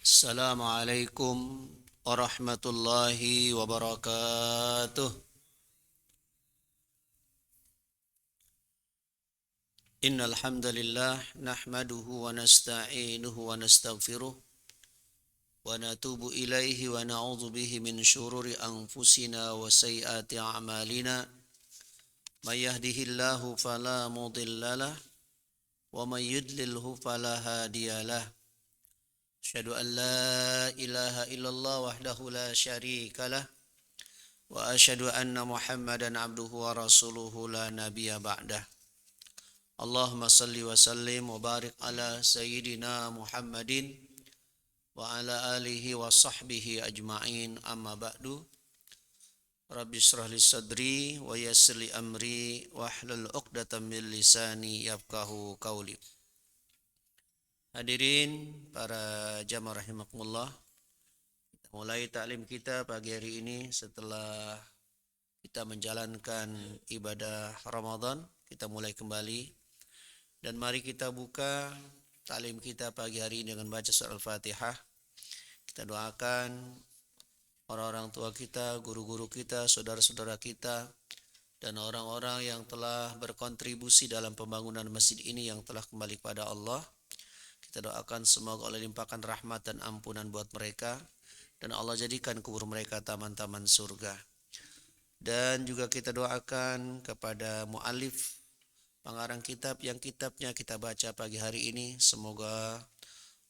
Assalamualaikum warahmatullahi wabarakatuh. Innal hamdalillah nahmaduhu wa nasta'inuhu wa nastaghfiruh wa natubu ilaihi wa na'udzu bihi min syururi anfusina wa sayyiati a'malina. May yahdihillahu fala mudhillalah wa may yudlilhu fala hadiyalah. Asyhadu an la ilaha illallah wahdahu la syarikalah wa asyhadu anna Muhammadan abduhu wa rasuluhu la nabiyya ba'dah. Allahumma salli wa sallim wa barik ala sayyidina Muhammadin wa ala alihi wa sahbihi ajma'in, amma ba'du. Rabbi shrah li sadri wa yassir li amri wa hlul 'uqdatam min lisani yafqahu qawli. Hadirin para jamaah rahimakumullah, kita mulai taklim kita pagi hari ini setelah kita menjalankan ibadah Ramadan. Kita mulai kembali. Dan mari kita buka taklim kita pagi hari ini dengan baca surah Al-Fatihah. Kita doakan orang-orang tua kita, guru-guru kita, saudara-saudara kita, dan orang-orang yang telah berkontribusi dalam pembangunan masjid ini yang telah kembali kepada Allah. Kita doakan semoga Allah limpahkan rahmat dan ampunan buat mereka, dan Allah jadikan kubur mereka taman-taman surga. Dan juga kita doakan kepada mu'alif pengarang kitab yang kitabnya kita baca pagi hari ini, semoga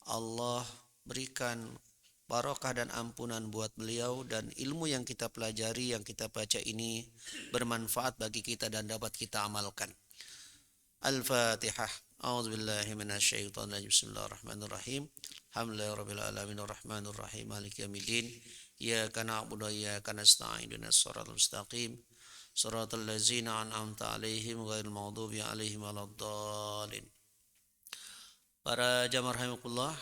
Allah berikan barokah dan ampunan buat beliau, dan ilmu yang kita pelajari, yang kita baca ini bermanfaat bagi kita dan dapat kita amalkan. Al-Fatihah. A'udzubillahi minasyaitonir rajim. Bismillahirrahmanirrahim. Alhamdulillahirabbil alamin arrahmanir rahim maliki yaumiddin. Iyyaka na'budu wa iyyaka nasta'in ihdinas siratal mustaqim. Shiratal ladzina an'amta 'alaihim ghairil maghdubi 'alaihim waladdallin. Para jamaah rahimakumullah,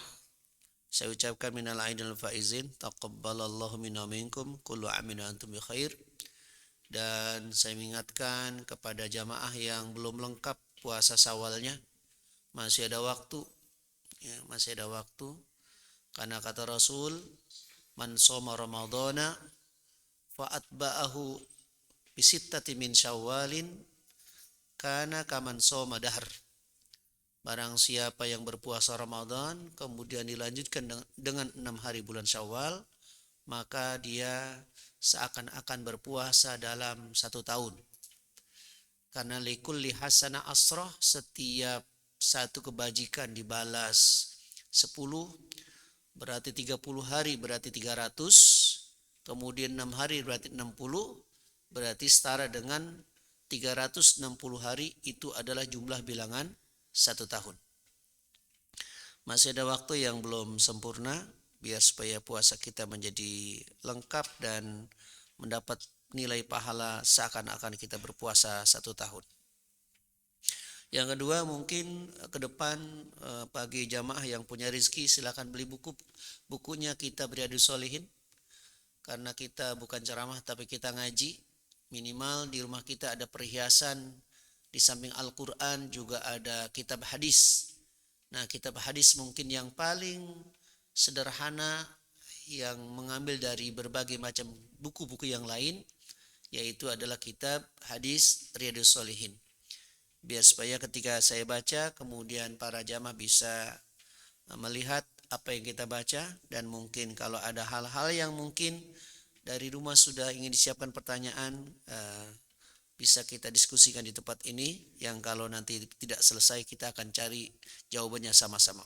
saya ucapkan minal aidil faizin, taqabbalallahu minna minkum, kullu amin wa antum bi khair. Dan saya mengingatkan kepada jamaah yang belum lengkap puasa Syawalnya, masih ada waktu, ya, masih ada waktu. Karena kata Rasul, man shoma ramadhana fa atba'ahu bisittati min syawalin kana kaman shoma dahr. Barang siapa yang berpuasa Ramadan kemudian dilanjutkan dengan 6 hari bulan Syawal, maka dia seakan-akan berpuasa dalam 1 tahun. Karena likulli hasanah asrah, setiap satu kebajikan dibalas 10, berarti 30 hari berarti 300, kemudian 6 hari berarti 60, berarti setara dengan 360 hari, itu adalah jumlah bilangan 1 tahun. Masih ada waktu yang belum sempurna, biar supaya puasa kita menjadi lengkap dan mendapat nilai pahala seakan-akan kita berpuasa 1 tahun. Yang kedua, mungkin ke depan bagi jamaah yang punya rezeki silakan beli bukunya Kitab Riyadhus Shalihin. Karena kita bukan ceramah tapi kita ngaji, minimal di rumah kita ada perhiasan, di samping Al-Quran juga ada kitab hadis. Nah, kitab hadis mungkin yang paling sederhana, yang mengambil dari berbagai macam buku-buku yang lain, yaitu adalah kitab hadis Riyadhus Shalihin. Biar supaya ketika saya baca, kemudian para jamaah bisa melihat apa yang kita baca, dan mungkin kalau ada hal-hal yang mungkin dari rumah sudah ingin disiapkan pertanyaan, bisa kita diskusikan di tempat ini, yang kalau nanti tidak selesai kita akan cari jawabannya sama-sama.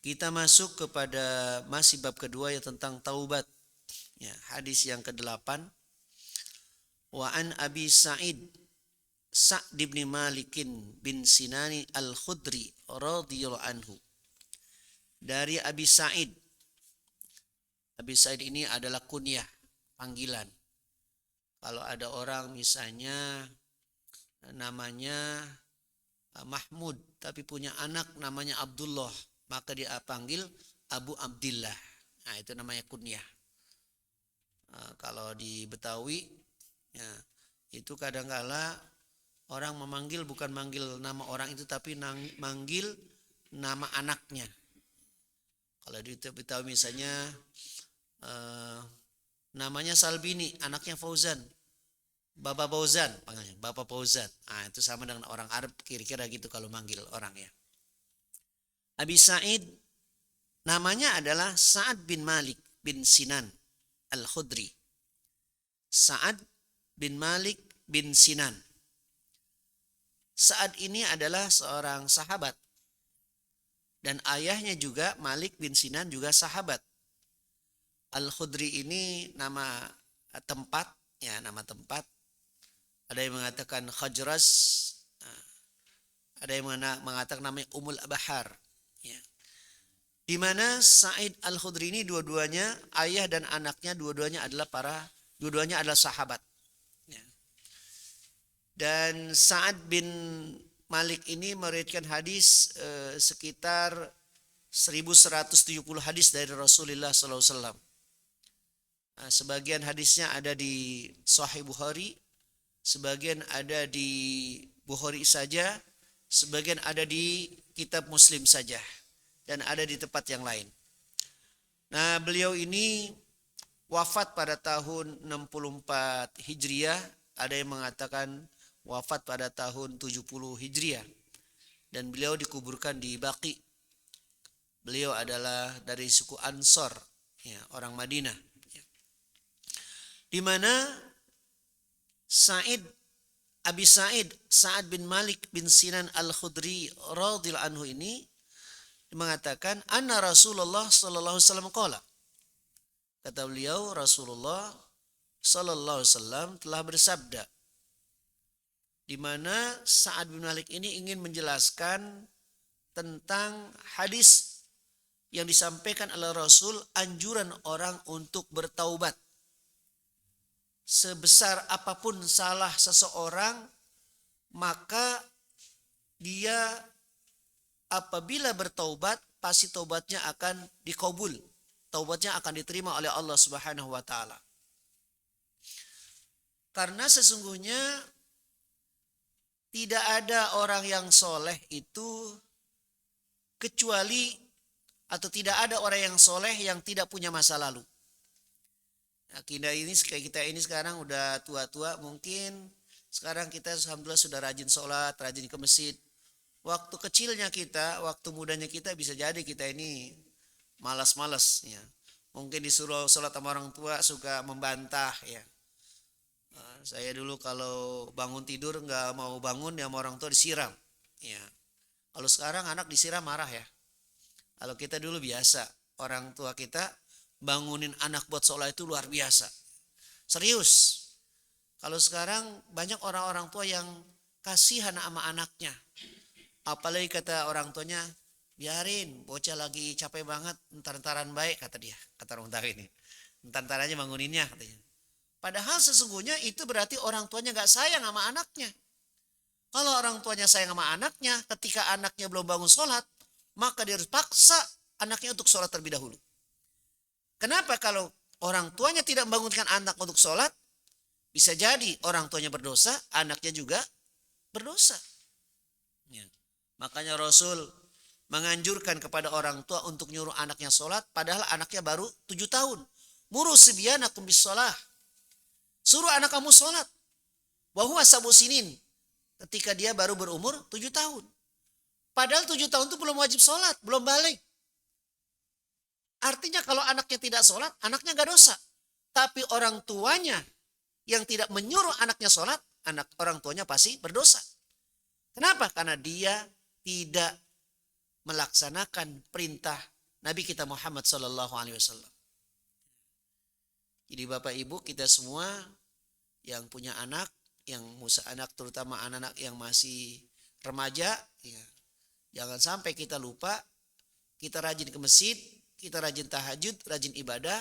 Kita masuk kepada masih bab kedua, ya, tentang taubat. Ya, hadis yang ke-8. Wa an Abi Sa'd bin Malikin bin Sinani al-Khudri radhiyallahu anhu. Dari Abi Sa'id. Abi Sa'id ini adalah kunyah, panggilan. Kalau ada orang misalnya namanya Mahmud tapi punya anak namanya Abdullah, maka dia panggil Abu Abdillah. Nah, itu namanya kunyah. Kalau di Betawi, ya, itu kadang-kala orang memanggil bukan manggil nama orang itu, tapi manggil nama anaknya. Kalau ditahu misalnya namanya Salbini, anaknya Fauzan, Bapak Fauzan, panggilnya Bapak Fauzan. Itu sama dengan orang Arab kira-kira gitu kalau manggil orang ya. Abi Sa'id namanya adalah Sa'ad bin Malik bin Sinan Al-Khudri. Sa'ad bin Malik bin Sinan. Sa'ad ini adalah seorang sahabat. Dan ayahnya juga Malik bin Sinan juga sahabat. Al-Khudri ini nama tempat, ya nama tempat. Ada yang mengatakan Khajras, ada yang mengatakan namanya Umul Bahar. Ya. Di mana Sa'id Al-Khudri ini dua-duanya, ayah dan anaknya dua-duanya adalah sahabat. Ya. Dan Sa'ad bin Malik ini meriwayatkan hadis sekitar 1170 hadis dari Rasulullah SAW. Sebagian hadisnya ada di Sahih Bukhari, sebagian ada di Bukhari saja, sebagian ada di kitab Muslim saja, dan ada di tempat yang lain. Nah, beliau ini wafat pada tahun 64 Hijriah, ada yang mengatakan wafat pada tahun 70 Hijriah, dan beliau dikuburkan di Baqi. Beliau adalah dari suku Ansor, ya, orang Madinah. Di mana Abi Sa'id, Sa'ad bin Malik bin Sinan Al-Khudri radhiyallahu anhu ini mengatakan, anna Rasulullah sallallahu alaihi wasallam qala. Kata beliau, Rasulullah sallallahu alaihi wasallam telah bersabda. Di mana Sa'ad bin Malik ini ingin menjelaskan tentang hadis yang disampaikan oleh Rasul, anjuran orang untuk bertaubat. Sebesar apapun salah seseorang, maka dia apabila bertaubat, pasti taubatnya akan dikabul. Taubatnya akan diterima oleh Allah Subhanahu wa taala. Karena sesungguhnya tidak ada orang yang soleh itu kecuali, atau tidak ada orang yang soleh yang tidak punya masa lalu. Kita ini sekarang udah tua-tua, mungkin sekarang kita alhamdulillah sudah rajin sholat, rajin ke masjid. Waktu kecilnya kita, waktu mudanya kita bisa jadi kita ini malas-malas ya. Mungkin disuruh sholat sama orang tua suka membantah ya. Saya dulu kalau bangun tidur nggak mau bangun ya sama orang tua disiram ya. Kalau sekarang anak disiram marah ya. Kalau kita dulu biasa, orang tua kita bangunin anak buat sholat itu luar biasa. Serius. Kalau sekarang banyak orang-orang tua yang kasihan sama anaknya. Apalagi kata orang tuanya, biarin bocah lagi capek banget, entar-entaran baik kata dia. Kata orang tua ini. Entar-entar aja banguninnya katanya. Padahal sesungguhnya itu berarti orang tuanya gak sayang sama anaknya. Kalau orang tuanya sayang sama anaknya, ketika anaknya belum bangun sholat, maka dia harus paksa anaknya untuk sholat terlebih dahulu. Kenapa? Kalau orang tuanya tidak membangunkan anak untuk sholat, bisa jadi orang tuanya berdosa, anaknya juga berdosa. Ya. Makanya Rasul menganjurkan kepada orang tua untuk nyuruh anaknya sholat, padahal anaknya baru 7 tahun. Muru sibyanakum bis sholah. Suruh anak kamu sholat. Wa huwa sab'u sinin. Ketika dia baru berumur 7 tahun. Padahal 7 tahun itu belum wajib sholat, belum balik. Artinya kalau anaknya tidak sholat, anaknya gak dosa. Tapi orang tuanya yang tidak menyuruh anaknya sholat, orang tuanya pasti berdosa. Kenapa? Karena dia tidak melaksanakan perintah Nabi kita Muhammad SAW. Jadi Bapak Ibu kita semua yang punya anak, yang musa anak terutama anak-anak yang masih remaja, ya, jangan sampai kita lupa, kita rajin ke masjid, kita rajin tahajud, rajin ibadah,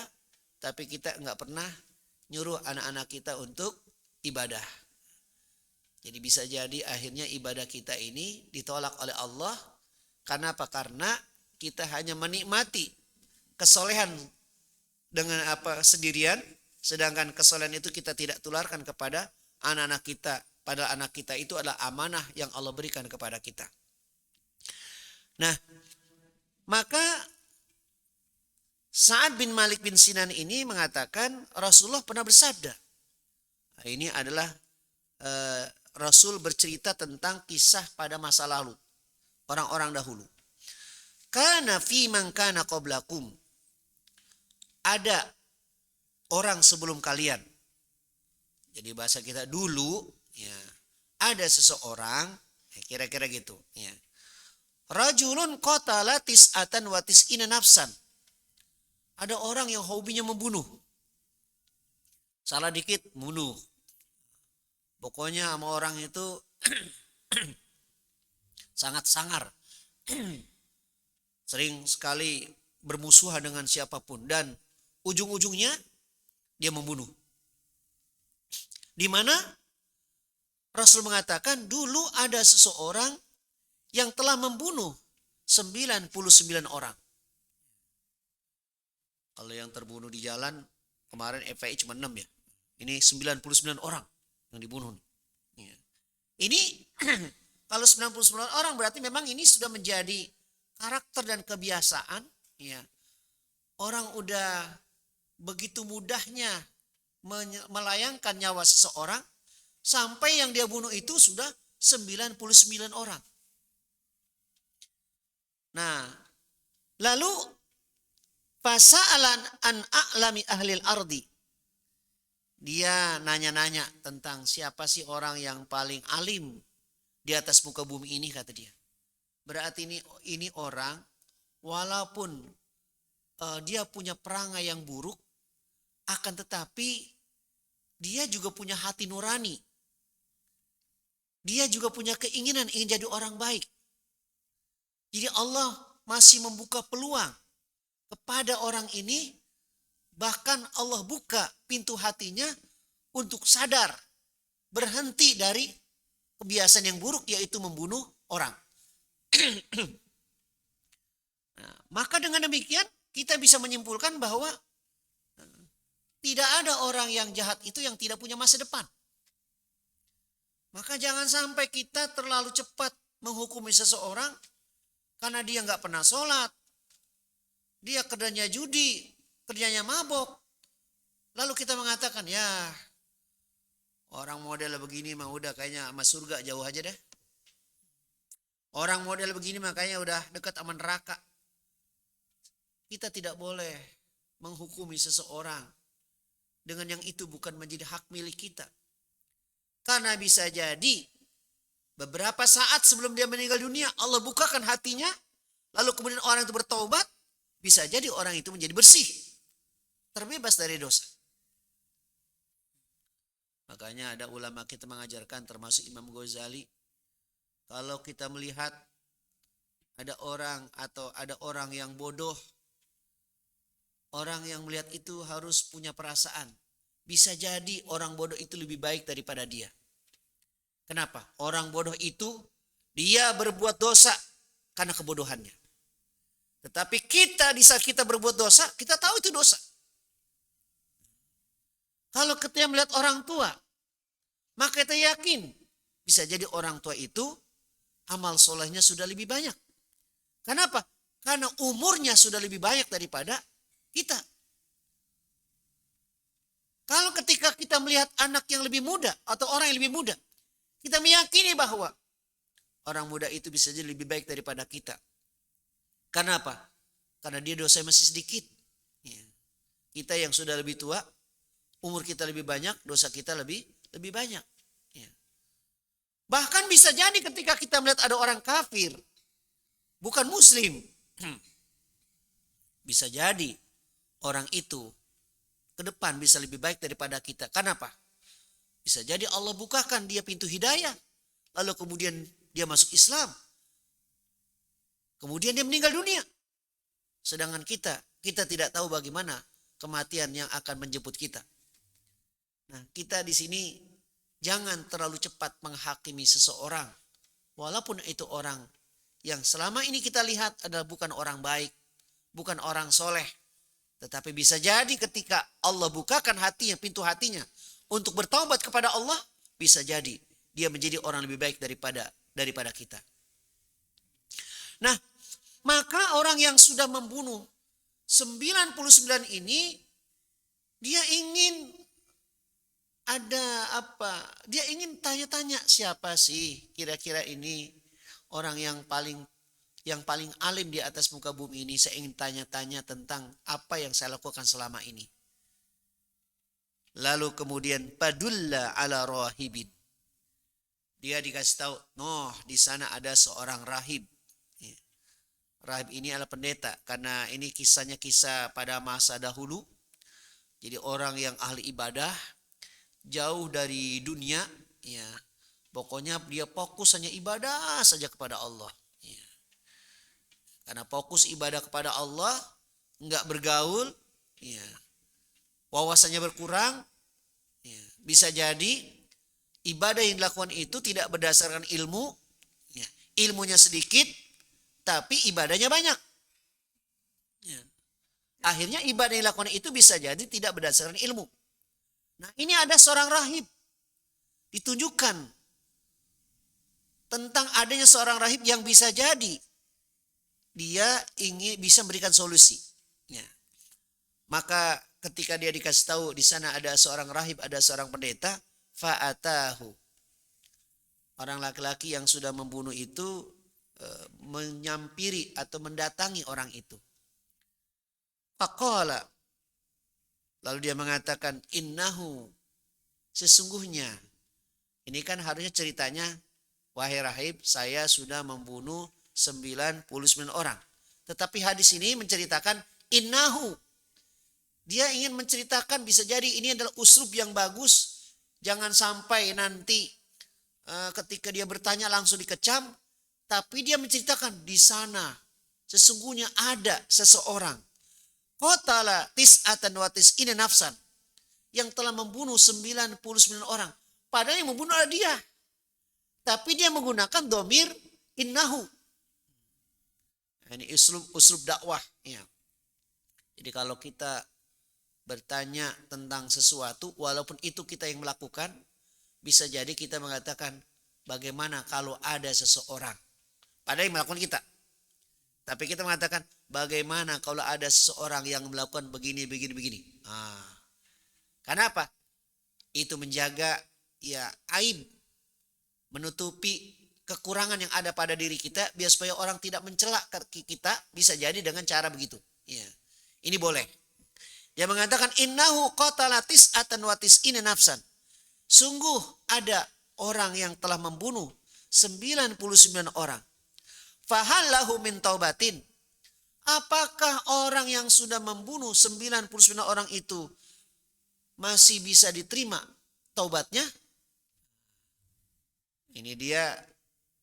tapi kita enggak pernah nyuruh anak-anak kita untuk ibadah. Jadi bisa jadi akhirnya ibadah kita ini ditolak oleh Allah. Karena apa? Karena kita hanya menikmati kesolehan dengan sendirian, sedangkan kesolehan itu kita tidak tularkan kepada anak-anak kita. Padahal anak kita itu adalah amanah yang Allah berikan kepada kita. Nah, maka Sa'ad bin Malik bin Sinan ini mengatakan Rasulullah pernah bersabda. Nah, ini adalah Rasul bercerita tentang kisah pada masa lalu. Orang-orang dahulu. Kana fi man kana qablakum. Ada orang sebelum kalian. Jadi bahasa kita dulu, ya, ada seseorang, ya, kira-kira gitu. Ya. Rajulun qatala tis'atan wa tis'ina nafsan. Ada orang yang hobinya membunuh. Salah dikit, bunuh. Pokoknya sama orang itu sangat sangar. Sering sekali bermusuhan dengan siapapun. Dan ujung-ujungnya dia membunuh. Di mana Rasul mengatakan dulu ada seseorang yang telah membunuh 99 orang. Kalau yang terbunuh di jalan, kemarin FPI cuma 6 ya. Ini 99 orang yang dibunuh. Ya. Ini kalau 99 orang berarti memang ini sudah menjadi karakter dan kebiasaan. Ya. Orang udah begitu mudahnya melayangkan nyawa seseorang sampai yang dia bunuh itu sudah 99 orang. Nah, lalu fasa'alan an a'lami ahlil ardi. Dia nanya-nanya tentang siapa sih orang yang paling alim di atas muka bumi ini, kata dia. Berarti ini orang walaupun dia punya perangai yang buruk, akan tetapi dia juga punya hati nurani. Dia juga punya keinginan ingin jadi orang baik. Jadi Allah masih membuka peluang kepada orang ini, bahkan Allah buka pintu hatinya untuk sadar, berhenti dari kebiasaan yang buruk, yaitu membunuh orang. Nah, maka dengan demikian kita bisa menyimpulkan bahwa tidak ada orang yang jahat itu yang tidak punya masa depan. Maka jangan sampai kita terlalu cepat menghukumi seseorang karena dia nggak pernah sholat, dia kerjanya judi, kerjanya mabok. Lalu kita mengatakan, ya orang model begini mah udah kayaknya sama surga jauh aja deh. Orang model begini makanya udah dekat sama neraka. Kita tidak boleh menghukumi seseorang dengan yang itu bukan menjadi hak milik kita. Karena bisa jadi beberapa saat sebelum dia meninggal dunia Allah bukakan hatinya, lalu kemudian orang itu bertaubat. Bisa jadi orang itu menjadi bersih, terbebas dari dosa. Makanya ada ulama kita mengajarkan, termasuk Imam Ghazali, kalau kita melihat ada orang atau ada orang yang bodoh, orang yang melihat itu harus punya perasaan. Bisa jadi orang bodoh itu lebih baik daripada dia. Kenapa? Orang bodoh itu dia berbuat dosa karena kebodohannya. Tetapi kita di saat kita berbuat dosa, kita tahu itu dosa. Kalau kita melihat orang tua, maka kita yakin bisa jadi orang tua itu amal solehnya sudah lebih banyak. Kenapa? Karena umurnya sudah lebih banyak daripada kita. Kalau ketika kita melihat anak yang lebih muda atau orang yang lebih muda, kita meyakini bahwa orang muda itu bisa jadi lebih baik daripada kita. Karena apa? Karena dia dosa masih sedikit. Ya. Kita yang sudah lebih tua, umur kita lebih banyak, dosa kita lebih banyak. Ya. Bahkan bisa jadi ketika kita melihat ada orang kafir, bukan muslim, bisa jadi orang itu ke depan bisa lebih baik daripada kita. Kenapa? Bisa jadi Allah bukakan dia pintu hidayah, lalu kemudian dia masuk Islam. Kemudian dia meninggal dunia. Sedangkan kita tidak tahu bagaimana kematian yang akan menjemput kita. Nah, kita di sini jangan terlalu cepat menghakimi seseorang. Walaupun itu orang yang selama ini kita lihat adalah bukan orang baik, bukan orang soleh. Tetapi bisa jadi ketika Allah bukakan hatinya, pintu hatinya untuk bertaubat kepada Allah, bisa jadi dia menjadi orang lebih baik daripada kita. Nah, maka orang yang sudah membunuh 99 ini dia ingin ada apa? Dia ingin tanya-tanya siapa sih kira-kira ini orang yang paling alim di atas muka bumi ini. Saya ingin tanya-tanya tentang apa yang saya lakukan selama ini. Lalu kemudian padulla ala rahibin. Dia dikasih tahu, di sana ada seorang rahib. Rahib ini adalah pendeta karena ini kisahnya kisah pada masa dahulu. Jadi orang yang ahli ibadah, jauh dari dunia, ya. Pokoknya dia fokus hanya ibadah saja kepada Allah. Ya. Karena fokus ibadah kepada Allah, enggak bergaul, ya. Wawasannya berkurang, ya. Bisa jadi ibadah yang dilakukan itu tidak berdasarkan ilmu, ya. Ilmunya sedikit, tapi ibadahnya banyak. Ya. Akhirnya ibadah yang dilakukan itu bisa jadi tidak berdasarkan ilmu. Nah, ini ada seorang rahib. Ditunjukkan tentang adanya seorang rahib yang bisa jadi dia ingin bisa memberikan solusi. Ya. Maka ketika dia dikasih tahu di sana ada seorang rahib, ada seorang pendeta, fa'atahu. Orang laki-laki yang sudah membunuh itu menyampiri atau mendatangi orang itu. Faqala, lalu dia mengatakan, innahu, sesungguhnya. Ini kan harusnya ceritanya, wahai rahib, saya sudah membunuh 99 orang. Tetapi hadis ini menceritakan innahu. Dia ingin menceritakan, bisa jadi ini adalah uslub yang bagus. Jangan sampai nanti ketika dia bertanya langsung dikecam. Tapi dia menceritakan di sana sesungguhnya ada seseorang. Qatala tis'atan wa tis'ina nafsan. Yang telah membunuh 99 orang. Padahal yang membunuh adalah dia. Tapi dia menggunakan domir innahu. Ini uslub dakwah. Ya. Jadi kalau kita bertanya tentang sesuatu, walaupun itu kita yang melakukan, bisa jadi kita mengatakan, bagaimana kalau ada seseorang. Padahal yang melakukan kita. Tapi kita mengatakan, bagaimana kalau ada seseorang yang melakukan begini. Kenapa? Itu menjaga ya aib, menutupi kekurangan yang ada pada diri kita, biar supaya orang tidak mencela kita, bisa jadi dengan cara begitu. Ya. Ini boleh. Dia mengatakan, innahu qatala tis'atan wa tis'ina nafsan. Sungguh ada orang yang telah membunuh 99 orang. Fahal lahu min taubatin. Apakah orang yang sudah membunuh 99 orang itu masih bisa diterima taubatnya? Ini dia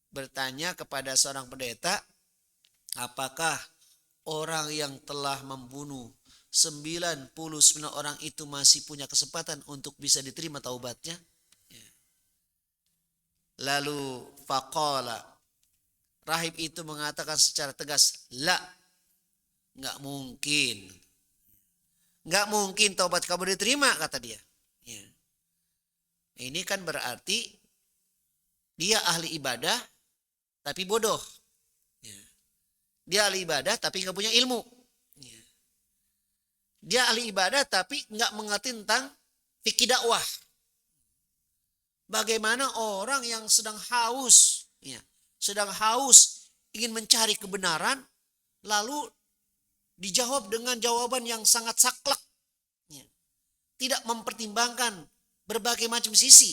bertanya kepada seorang pendeta, apakah orang yang telah membunuh 99 orang itu masih punya kesempatan untuk bisa diterima taubatnya? Lalu faqala, rahib itu mengatakan secara tegas, la, enggak mungkin. Enggak mungkin taubat kamu diterima, kata dia. Ya. Ini kan berarti dia ahli ibadah tapi bodoh. Ya. Dia ahli ibadah tapi enggak punya ilmu. Ya. Dia ahli ibadah tapi enggak mengerti tentang fikih dakwah. Bagaimana orang yang sedang haus, ya, ingin mencari kebenaran, lalu dijawab dengan jawaban yang sangat saklek, ya. Tidak mempertimbangkan berbagai macam sisi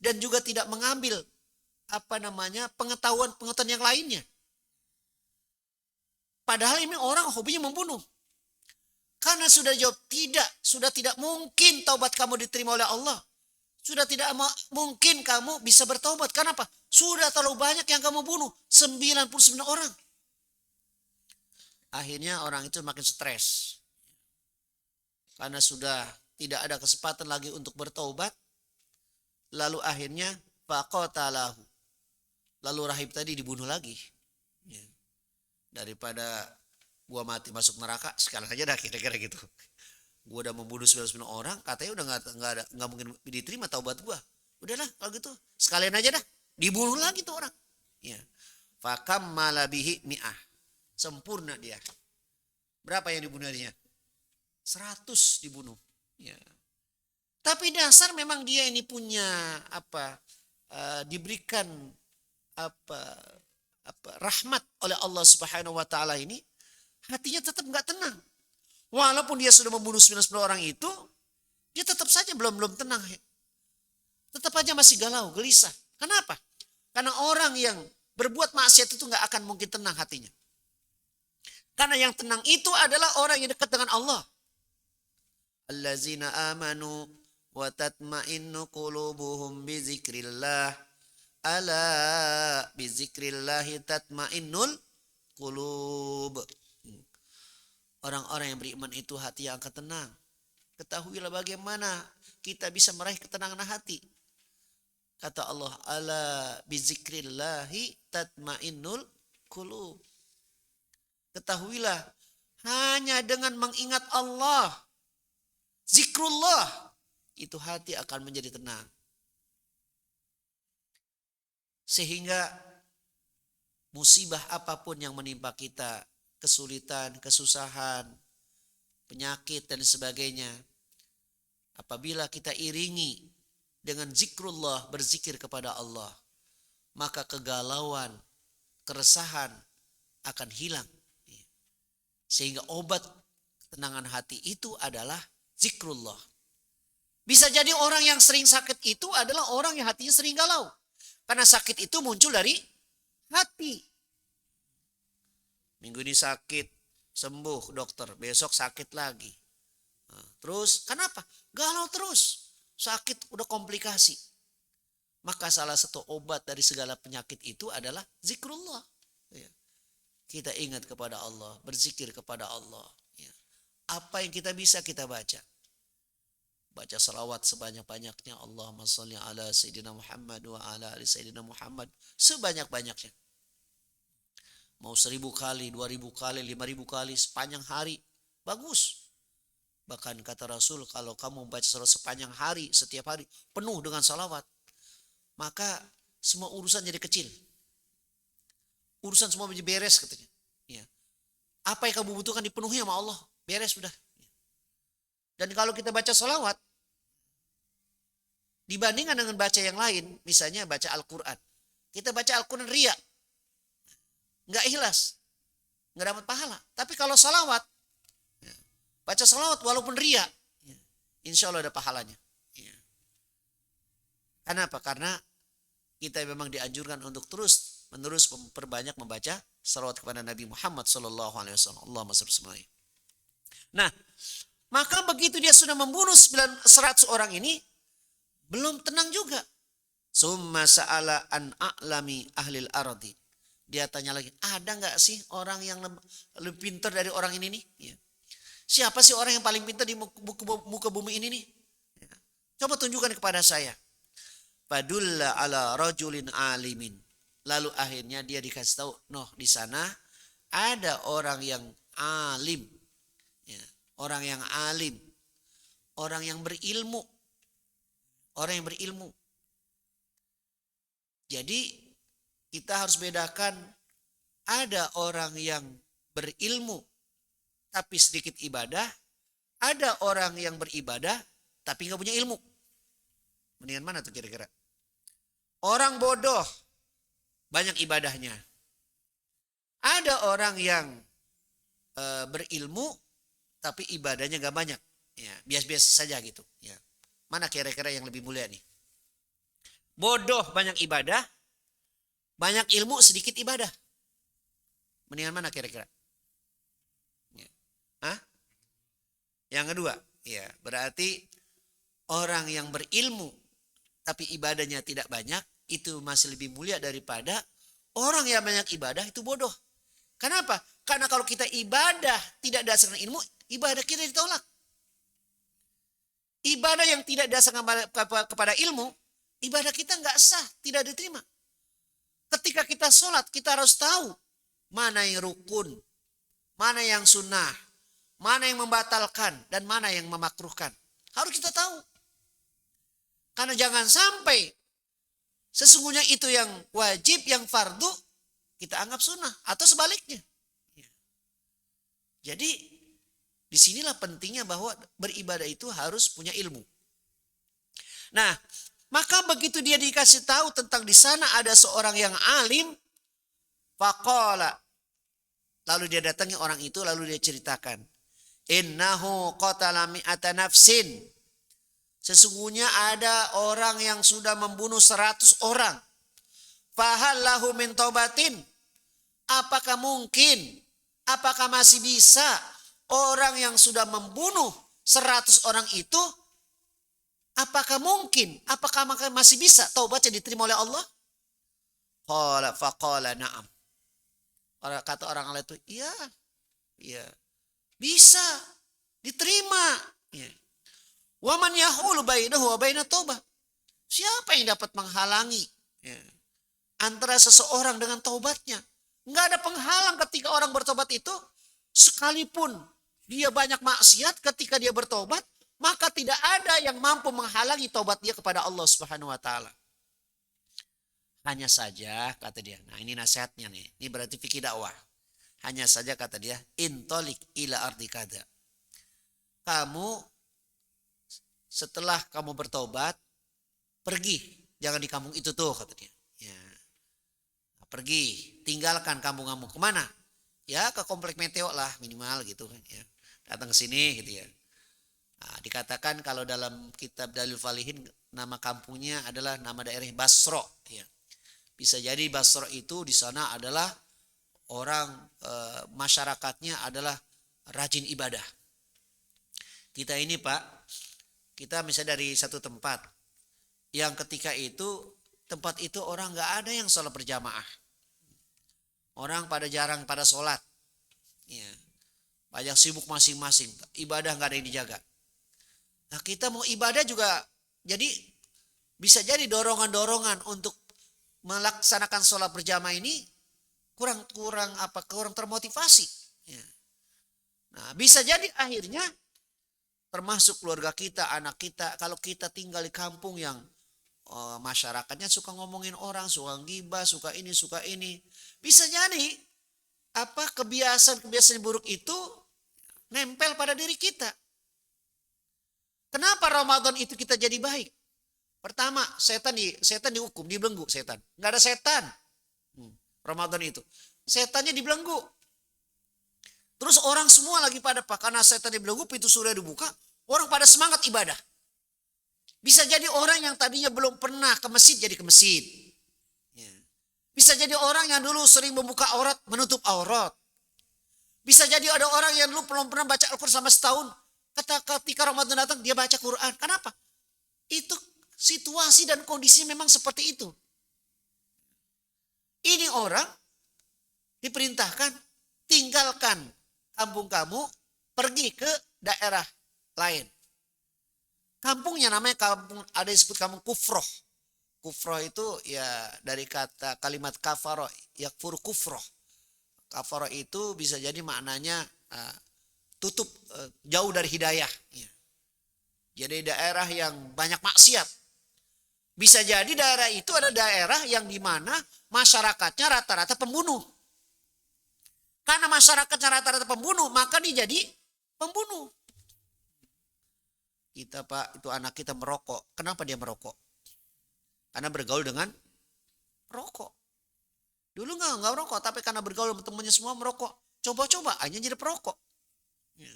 dan juga tidak mengambil pengetahuan yang lainnya. Padahal ini orang hobinya membunuh. Karena sudah jawab sudah tidak mungkin taubat kamu diterima oleh Allah. Sudah tidak mungkin kamu bisa bertaubat. Kenapa? Sudah terlalu banyak yang kamu bunuh. 99 orang. Akhirnya orang itu makin stres. Karena sudah tidak ada kesempatan lagi untuk bertaubat. Lalu akhirnya faqatalahu. Lalu rahib tadi dibunuh lagi. Ya. Daripada gua mati masuk neraka, sekarang aja dah kira-kira gitu. Gue udah membunuh 99 orang, katanya udah nggak mungkin diterima taubat gue. Udahlah kalau gitu, sekalian aja dah, dibunuh lagi tuh orang. Ya. Fakam malabihi mi'ah, sempurna dia. Berapa yang dibunuh hatinya? 100 dibunuh. Ya. Tapi dasar memang dia ini punya apa? Diberikan apa rahmat oleh Allah Subhanahu wa taala ini, hatinya tetap nggak tenang. Walaupun dia sudah membunuh 90 orang itu, dia tetap saja belum tenang. Tetap aja masih galau, gelisah. Kenapa? Karena orang yang berbuat maksiat itu nggak akan mungkin tenang hatinya. Karena yang tenang itu adalah orang yang dekat dengan Allah. Allazina amanu wa tatma'innu qulubuhum bi dzikrillah. Ala bi dzikrillahi tatma'innul qulub. Orang-orang yang beriman itu hati yang akan tenang. Ketahuilah bagaimana kita bisa meraih ketenangan hati. Kata Allah, ala bi dzikrillahi tatma'innul qulub. Ketahuilah hanya dengan mengingat Allah, zikrullah, itu hati akan menjadi tenang. Sehingga musibah apapun yang menimpa kita, kesulitan, kesusahan, penyakit dan sebagainya, apabila kita iringi dengan zikrullah, berzikir kepada Allah, maka kegalauan, keresahan akan hilang. Sehingga obat ketenangan hati itu adalah zikrullah. Bisa jadi orang yang sering sakit itu adalah orang yang hatinya sering galau. Karena sakit itu muncul dari hati. Minggu ini sakit, sembuh dokter, besok sakit lagi. Terus kenapa? Galau terus. Sakit udah komplikasi. Maka salah satu obat dari segala penyakit itu adalah zikrullah. Kita ingat kepada Allah, berzikir kepada Allah. Apa yang kita bisa kita baca. Baca salawat sebanyak-banyaknya. Allahumma sholli ala Sayyidina Muhammad wa ala ali Sayyidina Muhammad. Sebanyak-banyaknya. Mau 1000 kali, 2000 kali, 5000 kali, sepanjang hari. Bagus. Bahkan kata Rasul, kalau kamu membaca salawat sepanjang hari, setiap hari, penuh dengan salawat, maka semua urusan jadi kecil. Urusan semua menjadi beres katanya. Ya. Apa yang kamu butuhkan dipenuhi sama Allah. Beres sudah. Dan kalau kita baca salawat, dibandingkan dengan baca yang lain, misalnya baca Al-Quran. Kita baca Al-Quran riya. Nggak ikhlas. Nggak dapat pahala. Tapi kalau salawat, baca salawat walaupun riya, insya Allah ada pahalanya. Kenapa? Karena kita memang dianjurkan untuk terus menerus memperbanyak membaca salawat kepada Nabi Muhammad SAW. Allahumma shalli alaihi. Nah, maka begitu dia sudah membunuh 100 orang ini, belum tenang juga. Summa sa'ala an a'lami ahlil ardi. Dia tanya lagi, ada nggak sih orang yang lebih pintar dari orang ini nih? Ya. Siapa sih orang yang paling pintar di muka bumi ini nih? Ya. Coba tunjukkan kepada saya. Fadulla ala rajulin alimin. Lalu akhirnya dia dikasih tahu, noh di sana ada orang yang alim. Ya, orang yang alim. Orang yang berilmu. Orang yang berilmu. Jadi kita harus bedakan, ada orang yang berilmu tapi sedikit ibadah, ada orang yang beribadah tapi nggak punya ilmu. Mendingan mana tuh kira-kira? Orang bodoh banyak ibadahnya. Ada orang yang berilmu tapi ibadahnya nggak banyak. Ya, biasa-biasa saja gitu. Ya. Mana kira-kira yang lebih mulia nih? Bodoh banyak ibadah, banyak ilmu sedikit ibadah. Mendingan mana kira-kira? Ya. Hah? Yang kedua, ya berarti orang yang berilmu tapi ibadahnya tidak banyak itu masih lebih mulia daripada orang yang banyak ibadah itu bodoh. Kenapa? Karena kalau kita ibadah tidak dasarkan ilmu, ibadah kita ditolak. Ibadah yang tidak dasarkan kepada ilmu, ibadah kita nggak sah, tidak diterima. Ketika kita sholat, kita harus tahu mana yang rukun, mana yang sunnah, mana yang membatalkan, dan mana yang memakruhkan. Harus kita tahu. Karena jangan sampai sesungguhnya itu yang wajib, yang fardu, kita anggap sunnah. Atau sebaliknya. Jadi Disinilah pentingnya bahwa beribadah itu harus punya ilmu. Nah, maka begitu dia dikasih tahu tentang di sana ada seorang yang alim, faqala, lalu dia datangi orang itu, lalu dia ceritakan, innahu qatala mi'ata nafsin. Sesungguhnya ada orang yang sudah membunuh 100 orang. Fahal lahu min taubatin. Apakah mungkin, apakah masih bisa orang yang sudah membunuh 100 orang itu, apakah mungkin, apakah masih bisa taubatnya diterima oleh Allah? Qala faqala na'am. Kata orang lain itu, iya, bisa diterima. Ya. Wa man yahulu bainahu wa bainat taubah. Siapa yang dapat menghalangi antara seseorang dengan taubatnya? Enggak ada penghalang ketika orang bertobat itu, sekalipun dia banyak maksiat, ketika dia bertobat, maka tidak ada yang mampu menghalangi taubat dia kepada Allah Subhanahu wa taala. Hanya saja kata dia, nah ini nasihatnya nih, ini berarti fikih dakwah. Hanya saja kata dia, intolik ila ardi kada. Kamu setelah kamu bertobat, pergi, jangan di kampung itu tuh kata dia. Ya. Pergi, tinggalkan kampung-kampung. Kemana? Ya ke komplek Meteo lah minimal gitu kan. Ya. Datang ke sini gitu ya. Nah, dikatakan kalau dalam kitab Dalil Falihin nama kampungnya adalah nama daerah Basro. Ya. Bisa jadi Basro itu di sana adalah orang masyarakatnya adalah rajin ibadah. Kita ini Pak, kita misalnya dari satu tempat yang ketika itu tempat itu orang nggak ada yang sholat berjamaah. Orang pada jarang pada sholat. Ya. Banyak sibuk masing-masing. Ibadah nggak ada yang dijaga. Nah kita mau ibadah juga jadi bisa jadi dorongan-dorongan untuk melaksanakan sholat berjamaah ini kurang termotivasi. Ya. Nah bisa jadi akhirnya termasuk keluarga kita, anak kita, kalau kita tinggal di kampung yang masyarakatnya suka ngomongin orang, suka gibah, suka ini. Bisa jadi kebiasaan buruk itu nempel pada diri kita. Kenapa Ramadan itu kita jadi baik? Pertama, setan dihukum, dibelenggu setan. Enggak ada setan. Ramadan itu. Setannya dibelenggu. Terus orang semua lagi pada karena setan dibelenggu, pintu surga dibuka, orang pada semangat ibadah. Bisa jadi orang yang tadinya belum pernah ke masjid jadi ke masjid. Ya. Bisa jadi orang yang dulu sering membuka aurat, menutup aurat. Bisa jadi ada orang yang dulu belum pernah baca Al-Quran selama setahun. Ketika Ramadan datang dia baca Quran. Kenapa? Itu situasi dan kondisi memang seperti itu. Ini orang diperintahkan tinggalkan kampung kamu, pergi ke daerah lain. Kampungnya namanya kampung, ada disebut kampung kufroh. Kufroh itu ya dari kata kalimat kafaro, yakfur kufroh. Kafaro itu bisa jadi maknanya tutup, jauh dari hidayah. Ya. Jadi daerah yang banyak maksiat. Bisa jadi daerah itu ada daerah yang dimana masyarakatnya rata-rata pembunuh. Karena masyarakatnya rata-rata pembunuh, maka dia jadi pembunuh. Kita Pak, itu anak kita merokok. Kenapa dia merokok? Karena bergaul dengan rokok. Dulu enggak merokok, tapi karena bergaul dengan temannya semua merokok. Coba-coba, akhirnya jadi perokok. Ya.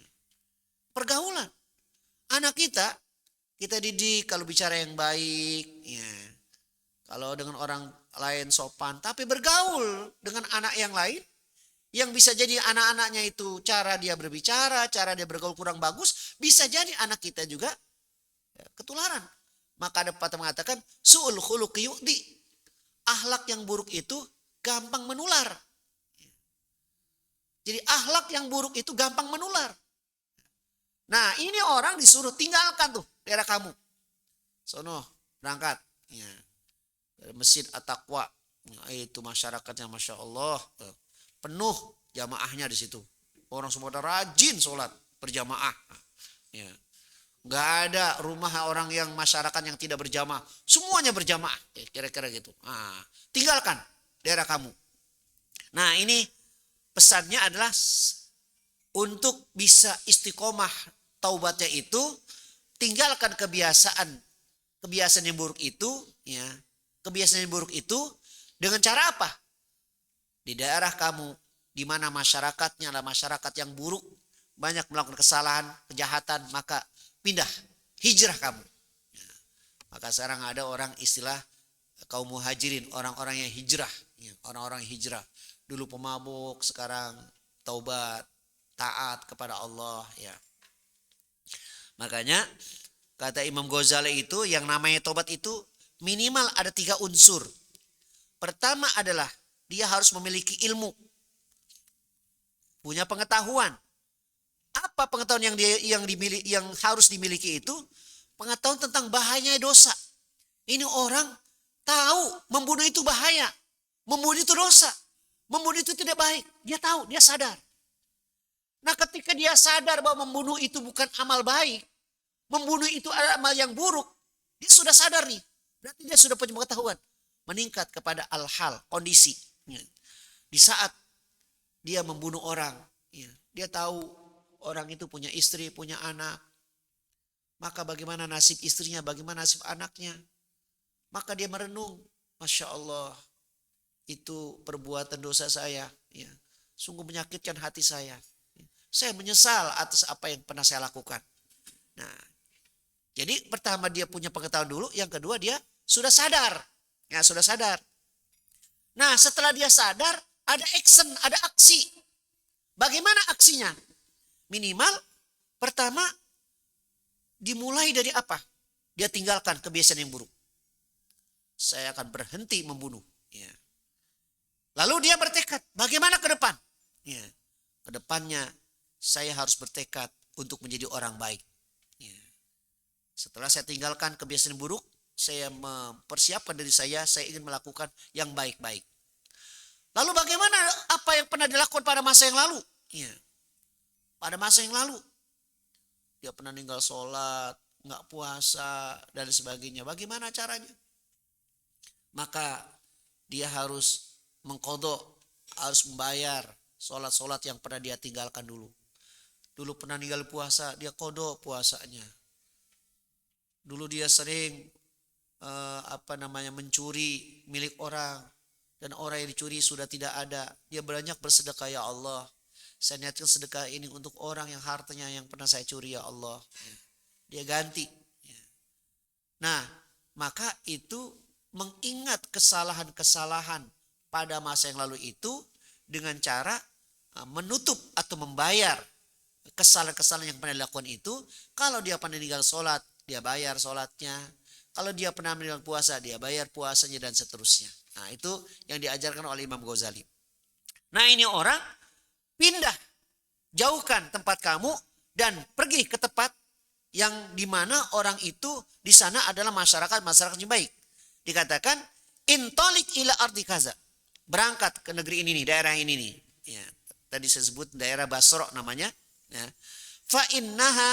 Pergaulan. Anak kita didik kalau bicara yang baik. Ya. Kalau dengan orang lain sopan, tapi bergaul dengan anak yang lain. Yang bisa jadi anak-anaknya itu cara dia berbicara, cara dia bergaul kurang bagus, bisa jadi anak kita juga ketularan. Maka ada pepatah mengatakan, su'ul khuluqi yu'di. Akhlak yang buruk itu gampang menular. Jadi akhlak yang buruk itu gampang menular. Nah ini orang disuruh tinggalkan tuh daerah kamu. Sono berangkat. Ya. Dari Masjid At-Taqwa. Itu masyarakatnya Masya Allah. Penuh jamaahnya di situ. Orang semua pada rajin sholat berjamaah. Ya. Gak ada rumah orang yang masyarakat yang tidak berjamaah. Semuanya berjamaah. Kira-kira gitu. Nah, tinggalkan daerah kamu. Nah ini pesannya adalah untuk bisa istiqomah taubatnya itu, tinggalkan kebiasaan yang buruk itu, ya. Kebiasaan yang buruk itu dengan cara apa? Di daerah kamu, di mana masyarakatnya adalah masyarakat yang buruk, banyak melakukan kesalahan, kejahatan, maka pindah, hijrah kamu. Ya. Maka sekarang ada orang istilah kaum muhajirin, orang-orang yang hijrah, ya. Orang-orang yang hijrah. Dulu pemabuk, sekarang taubat, taat kepada Allah, ya. Makanya kata Imam Ghazali itu, yang namanya taubat itu minimal ada 3 unsur. Pertama adalah dia harus memiliki ilmu, punya pengetahuan. Apa pengetahuan yang harus dimiliki itu? Pengetahuan tentang bahayanya dosa. Ini orang tahu membunuh itu bahaya, membunuh itu dosa, membunuh itu tidak baik. Dia tahu, dia sadar. Nah, ketika dia sadar bahwa membunuh itu bukan amal baik, membunuh itu adalah amal yang buruk, dia sudah sadar nih. Berarti dia sudah punya pengetahuan. Meningkat kepada al-hal, kondisi. Di saat dia membunuh orang, dia tahu orang itu punya istri, punya anak. Maka bagaimana nasib istrinya, bagaimana nasib anaknya. Maka dia merenung, Masya Allah, itu perbuatan dosa saya. Sungguh menyakitkan hati saya. Saya menyesal atas apa yang pernah saya lakukan. Nah, jadi pertama dia punya pengetahuan dulu, yang kedua dia sudah sadar. Ya, sudah sadar. Nah, setelah dia sadar, ada action, ada aksi. Bagaimana aksinya? Minimal, pertama, dimulai dari apa? Dia tinggalkan kebiasaan yang buruk. Saya akan berhenti membunuh. Ya. Lalu dia bertekad, bagaimana ke depan? Ya. Ke depannya, saya harus bertekad untuk menjadi orang baik. Ya. Setelah saya tinggalkan kebiasaan buruk, saya mempersiapkan diri saya ingin melakukan yang baik-baik. Lalu bagaimana apa yang pernah dilakukan pada masa yang lalu? Ya. Pada masa yang lalu, dia pernah ninggal sholat, nggak puasa, dan sebagainya. Bagaimana caranya? Maka dia harus mengqadha, harus membayar sholat-sholat yang pernah dia tinggalkan dulu. Dulu pernah ninggal puasa, dia qadha puasanya. Dulu dia sering mencuri milik orang, dan orang yang dicuri sudah tidak ada. Dia banyak bersedekah, ya Allah, saya niatkan sedekah ini untuk orang yang hartanya yang pernah saya curi, ya Allah. Dia ganti. Nah, maka itu mengingat kesalahan-kesalahan pada masa yang lalu itu dengan cara menutup atau membayar kesalahan-kesalahan yang pernah dilakukan itu. Kalau dia pernah meninggal sholat, dia bayar sholatnya. Kalau dia pernah meninggal puasa, dia bayar puasanya, dan seterusnya. Nah, itu yang diajarkan oleh Imam Ghazali. Nah, ini orang pindah, jauhkan tempat kamu dan pergi ke tempat yang dimana orang itu di sana adalah masyarakat yang baik. Dikatakan intolik ila ardi kaza, berangkat ke negeri ini nih, daerah ini nih. Ya, tadi saya sebut daerah Basra namanya. Ya. Fa innaha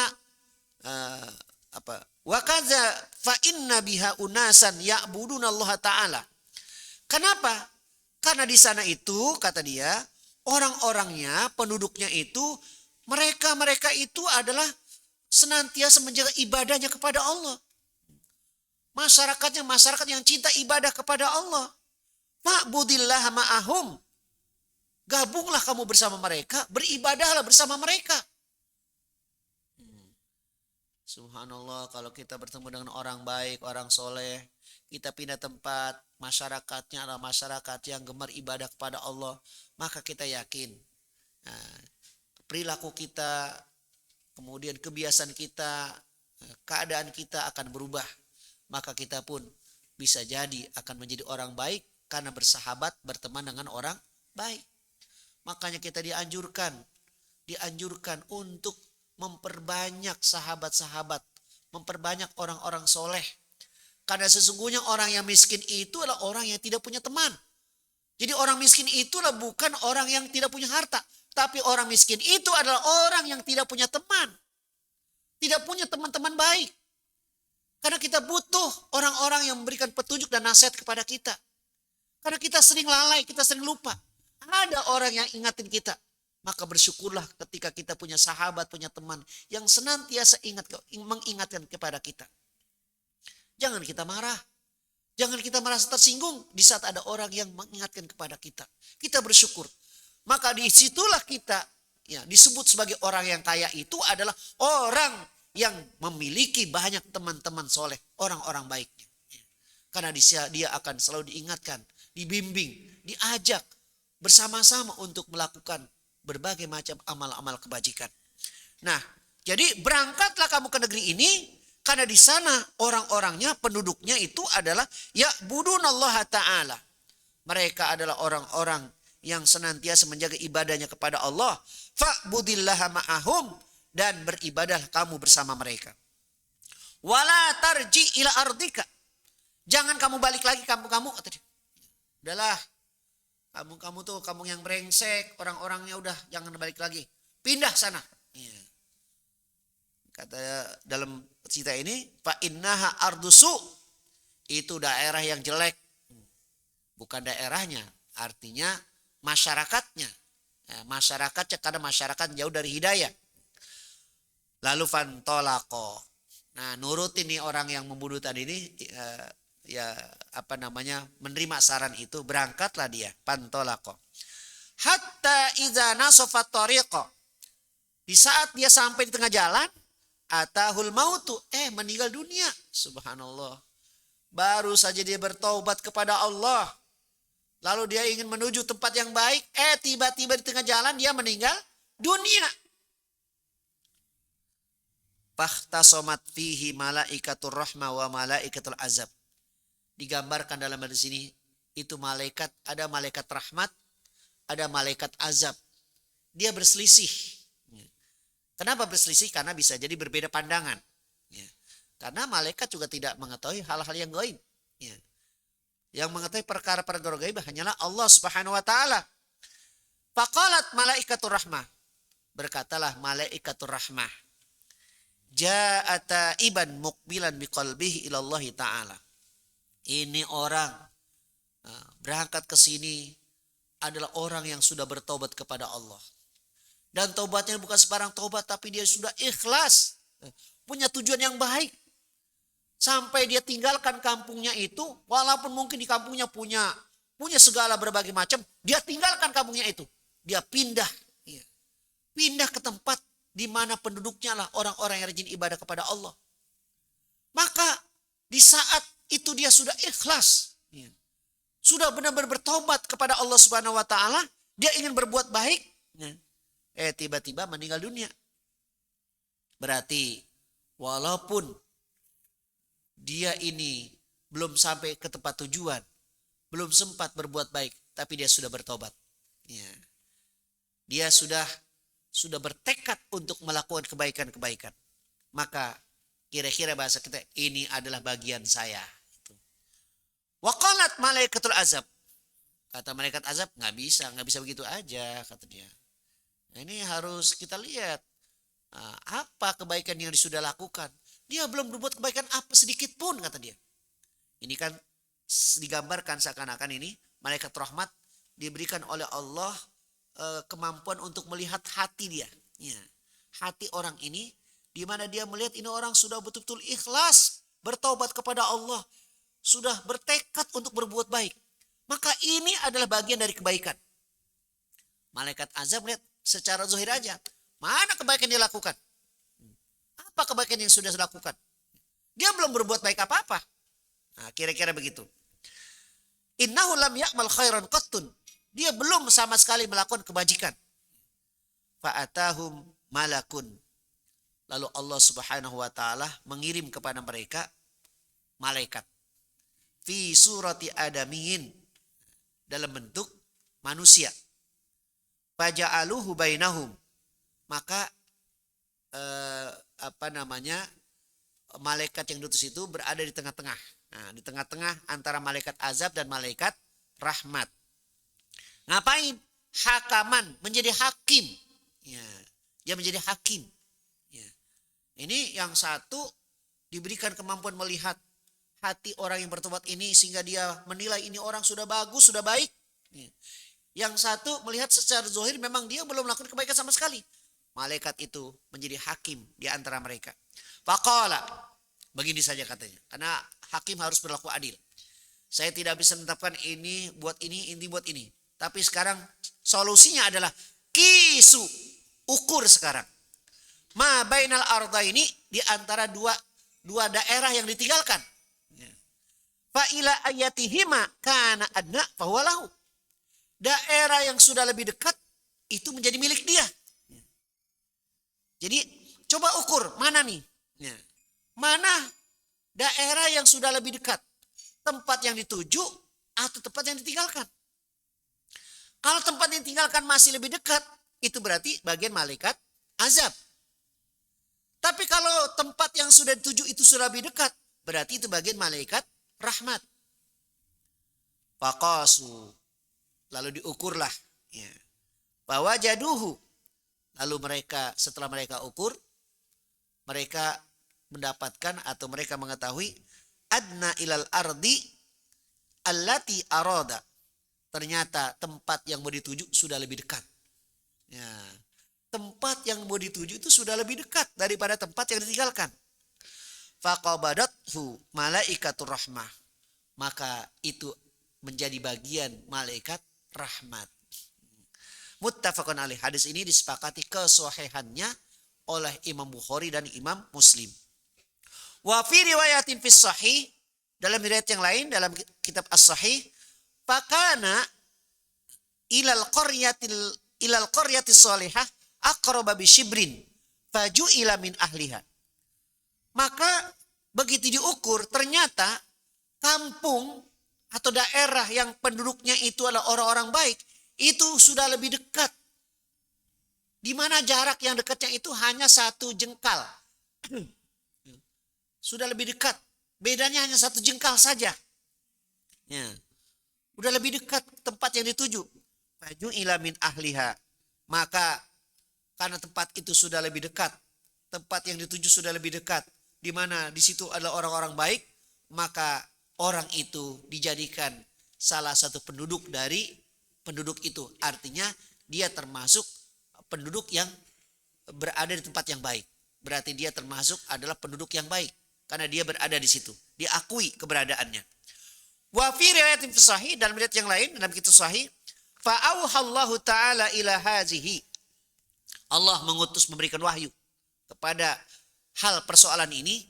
wa kaza fa inna biha unasan ya'buduna Allah Ta'ala. Kenapa? Karena di sana itu, kata dia, orang-orangnya, penduduknya itu, mereka itu adalah senantiasa menjaga ibadahnya kepada Allah. Masyarakatnya masyarakat yang cinta ibadah kepada Allah. Fa'budillah ma'ahum. Gabunglah kamu bersama mereka, beribadahlah bersama mereka. Subhanallah, kalau kita bertemu dengan orang baik, orang soleh, kita pindah tempat, masyarakatnya adalah masyarakat yang gemar ibadah kepada Allah, maka kita yakin perilaku kita, kemudian kebiasaan kita, keadaan kita akan berubah. Maka kita pun bisa jadi akan menjadi orang baik karena bersahabat, berteman dengan orang baik. Makanya kita dianjurkan untuk memperbanyak sahabat-sahabat, memperbanyak orang-orang soleh. Karena sesungguhnya orang yang miskin itu adalah orang yang tidak punya teman. Jadi orang miskin itulah bukan orang yang tidak punya harta. Tapi orang miskin itu adalah orang yang tidak punya teman. Tidak punya teman-teman baik. Karena kita butuh orang-orang yang memberikan petunjuk dan nasihat kepada kita. Karena kita sering lalai, kita sering lupa. Ada orang yang ingatin kita. Maka bersyukurlah ketika kita punya sahabat, punya teman yang senantiasa mengingatkan kepada kita. Jangan kita marah. Jangan kita merasa tersinggung di saat ada orang yang mengingatkan kepada kita. Kita bersyukur. Maka disitulah kita disebut sebagai orang yang kaya itu adalah orang yang memiliki banyak teman-teman soleh. Orang-orang baiknya. Karena dia akan selalu diingatkan, dibimbing, diajak bersama-sama untuk melakukan berbagai macam amal-amal kebajikan. Nah, jadi berangkatlah kamu ke negeri ini. Karena di sana orang-orangnya, penduduknya itu adalah ya'budunallaha ta'ala. Mereka adalah orang-orang yang senantiasa menjaga ibadahnya kepada Allah. Fa'budillaha ma'ahum. Dan beribadah kamu bersama mereka. Wala tarji ila ardika. Jangan kamu balik lagi kampung-kamu. Udahlah. Kampung-kamu tuh kampung yang brengsek. Orang-orangnya udah jangan balik lagi. Pindah sana. Kata dalam cerita ini, fa innaha ardusu, itu daerah yang jelek. Bukan daerahnya, artinya masyarakatnya. Masyarakatnya karena masyarakat jauh dari hidayah. Lalu fantolako. Nah, nurut ini orang yang membunuh tadi ini menerima saran itu, berangkatlah dia, fantolako. Hatta idza nasafa tariqa. Di saat dia sampai di tengah jalan, atahul mautu, meninggal dunia. Subhanallah. Baru saja dia bertaubat kepada Allah. Lalu dia ingin menuju tempat yang baik. Tiba-tiba di tengah jalan dia meninggal dunia. Fahtasomat fihi malaikatur rahmah wa malaikatul azab. Digambarkan dalam hadis ini. Itu malaikat, ada malaikat rahmat, ada malaikat azab. Dia berselisih. Kenapa berselisih? Karena bisa jadi berbeda pandangan. Karena malaikat juga tidak mengetahui hal-hal yang gaib. Yang mengetahui perkara-perkara gaib hanyalah Allah Subhanahu wa taala. Faqalat malaikatur rahmah. Berkatalah malaikatur rahmah. Ja'ata iban muqbilan biqalbihi ila Allah taala. Ini orang berangkat ke sini adalah orang yang sudah bertobat kepada Allah. Dan taubatnya bukan sebarang taubat, tapi dia sudah ikhlas. Punya tujuan yang baik. Sampai dia tinggalkan kampungnya itu, walaupun mungkin di kampungnya punya segala berbagai macam, dia tinggalkan kampungnya itu. Dia pindah. Pindah ke tempat di mana penduduknya lah orang-orang yang rajin ibadah kepada Allah. Maka di saat itu dia sudah ikhlas. Sudah benar-benar bertobat kepada Allah Subhanahu wa taala, dia ingin berbuat baik. Tiba-tiba meninggal dunia. Berarti walaupun dia ini belum sampai ke tempat tujuan, belum sempat berbuat baik, tapi dia sudah bertobat. Dia sudah bertekad untuk melakukan kebaikan-kebaikan. Maka kira-kira bahasa kita, ini adalah bagian saya. Waqalat malaikatul azab. Kata malaikat azab, nggak bisa begitu aja, kata dia. Ini harus kita lihat apa kebaikan yang sudah lakukan. Dia belum berbuat kebaikan apa sedikit pun, kata dia. Ini kan digambarkan seakan-akan ini malaikat rahmat diberikan oleh Allah kemampuan untuk melihat hati dia. Hati orang ini di mana dia melihat ini orang sudah betul-betul ikhlas bertaubat kepada Allah, sudah bertekad untuk berbuat baik. Maka ini adalah bagian dari kebaikan. Malaikat azab melihat secara zahir aja. Mana kebaikan dia lakukan? Apa kebaikan yang sudah dilakukan? Dia belum berbuat baik apa-apa. Nah, kira-kira begitu. Innahu lam ya'mal khairan qattun. Dia belum sama sekali melakukan kebajikan. Fa'atahum malakun. Lalu Allah Subhanahu wa taala mengirim kepada mereka malaikat. Fi surati adamiyin. Dalam bentuk manusia. Faja'aluhu bainahum. Maka malaikat yang diutus itu berada di tengah-tengah. Nah, di tengah-tengah antara malaikat azab dan malaikat rahmat. Ngapain? Hakaman, menjadi hakim. Dia menjadi hakim. Ini yang satu diberikan kemampuan melihat hati orang yang bertobat ini sehingga dia menilai ini orang sudah bagus, sudah baik. Yang satu melihat secara zahir memang dia belum melakukan kebaikan sama sekali. Malaikat itu menjadi hakim di antara mereka. Faqala, begini saja katanya. Karena hakim harus berlaku adil. Saya tidak bisa menetapkan ini buat ini buat ini. Tapi sekarang solusinya adalah kisu, ukur sekarang. Ma bainal arda ini di antara dua daerah yang ditinggalkan. Fa ila ayatihima kana adna fahuwalahu. Daerah yang sudah lebih dekat itu menjadi milik dia. Jadi coba ukur mana nih? Mana daerah yang sudah lebih dekat? Tempat yang dituju atau tempat yang ditinggalkan? Kalau tempat yang ditinggalkan masih lebih dekat, itu berarti bagian malaikat azab. Tapi kalau tempat yang sudah dituju itu sudah lebih dekat, berarti itu bagian malaikat rahmat. Faqasu, lalu diukurlah. Bahwa jaduhu, lalu mereka setelah mereka ukur, mereka mendapatkan atau mereka mengetahui adna ilal ardi allati arada. Ternyata tempat yang mau dituju sudah lebih dekat. Ya, tempat yang mau dituju itu sudah lebih dekat daripada tempat yang ditinggalkan. Faqabadathu malaikatur rahmah. Maka itu menjadi bagian malaikat rahmat. Muttafaqun alaih. Hadis ini disepakati kesahihannya oleh Imam Bukhari dan Imam Muslim. Wa fi riwayatin fis sahih, dalam riwayat yang lain dalam kitab As-Sahih, fakana ilal qaryatis salihah aqraba bi shibrin faju'ila min ahliha. Maka begitu diukur ternyata kampung atau daerah yang penduduknya itu adalah orang-orang baik itu sudah lebih dekat. Di mana jarak yang dekatnya itu hanya 1 jengkal. Sudah lebih dekat. Bedanya hanya 1 jengkal saja. Ya. Udah lebih dekat tempat yang dituju. Faju ila min ahliha. Maka karena tempat itu sudah lebih dekat, tempat yang dituju sudah lebih dekat, di mana di situ adalah orang-orang baik, maka orang itu dijadikan salah satu penduduk dari penduduk itu. Artinya dia termasuk penduduk yang berada di tempat yang baik. Berarti dia termasuk adalah penduduk yang baik karena dia berada di situ. Diakui keberadaannya. Wa fi riwayatin fi sahih, dalam riwayat yang lain dalam kitab sahih, fa auhallahu taala ila hazihi. Allah mengutus memberikan wahyu kepada hal persoalan ini,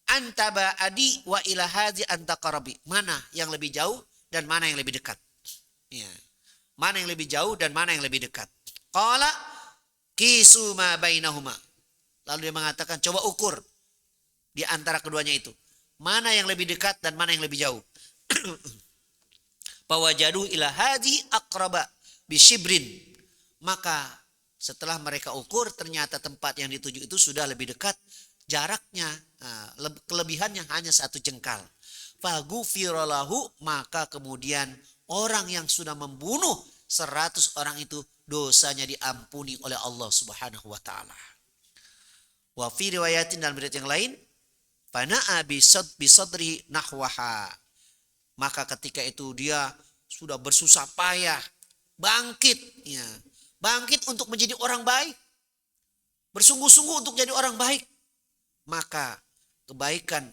antaba adi wa ila hazi antaqarabi. Mana yang lebih jauh dan mana yang lebih dekat. Ya. Mana yang lebih jauh dan mana yang lebih dekat. Qala kisu ma bainahuma. Lalu dia mengatakan coba ukur di antara keduanya itu. Mana yang lebih dekat dan mana yang lebih jauh. Fawajadu ila hazi aqraba bisyibrin. Maka setelah mereka ukur ternyata tempat yang dituju itu sudah lebih dekat. Jaraknya, kelebihannya hanya 1 jengkal. Faghufira lahu, maka kemudian orang yang sudah membunuh 100 orang itu dosanya diampuni oleh Allah Subhanahu wa taala. Wa fi riwayatin, dalam riwayat yang lain, fana'a bisadri nahwaha. Maka ketika itu dia sudah bersusah payah bangkit, ya. Bangkit untuk menjadi orang baik. Bersungguh-sungguh untuk jadi orang baik. Maka kebaikan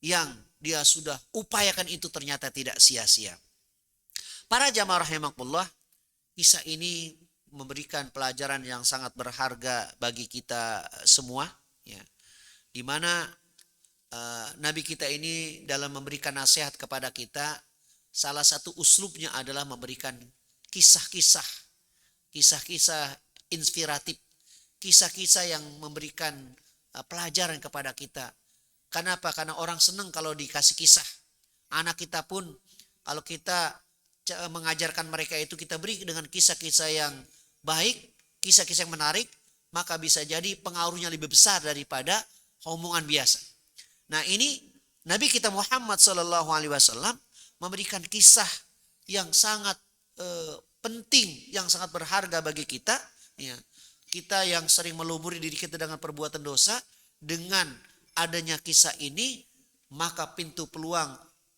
yang dia sudah upayakan itu ternyata tidak sia-sia. Para jamaah rahimakumullah, kisah ini memberikan pelajaran yang sangat berharga bagi kita semua, ya. Di mana Nabi kita ini dalam memberikan nasihat kepada kita, salah satu uslubnya adalah memberikan kisah-kisah inspiratif, kisah-kisah yang memberikan pelajaran kepada kita. Kenapa? Karena orang senang kalau dikasih kisah. Anak kita pun kalau kita mengajarkan mereka itu, kita beri dengan kisah-kisah yang baik, kisah-kisah yang menarik, maka bisa jadi pengaruhnya lebih besar daripada omongan biasa. Nah, ini Nabi kita Muhammad SAW memberikan kisah yang sangat penting, yang sangat berharga bagi kita, ya. Kita yang sering melumuri diri kita dengan perbuatan dosa, dengan adanya kisah ini maka pintu peluang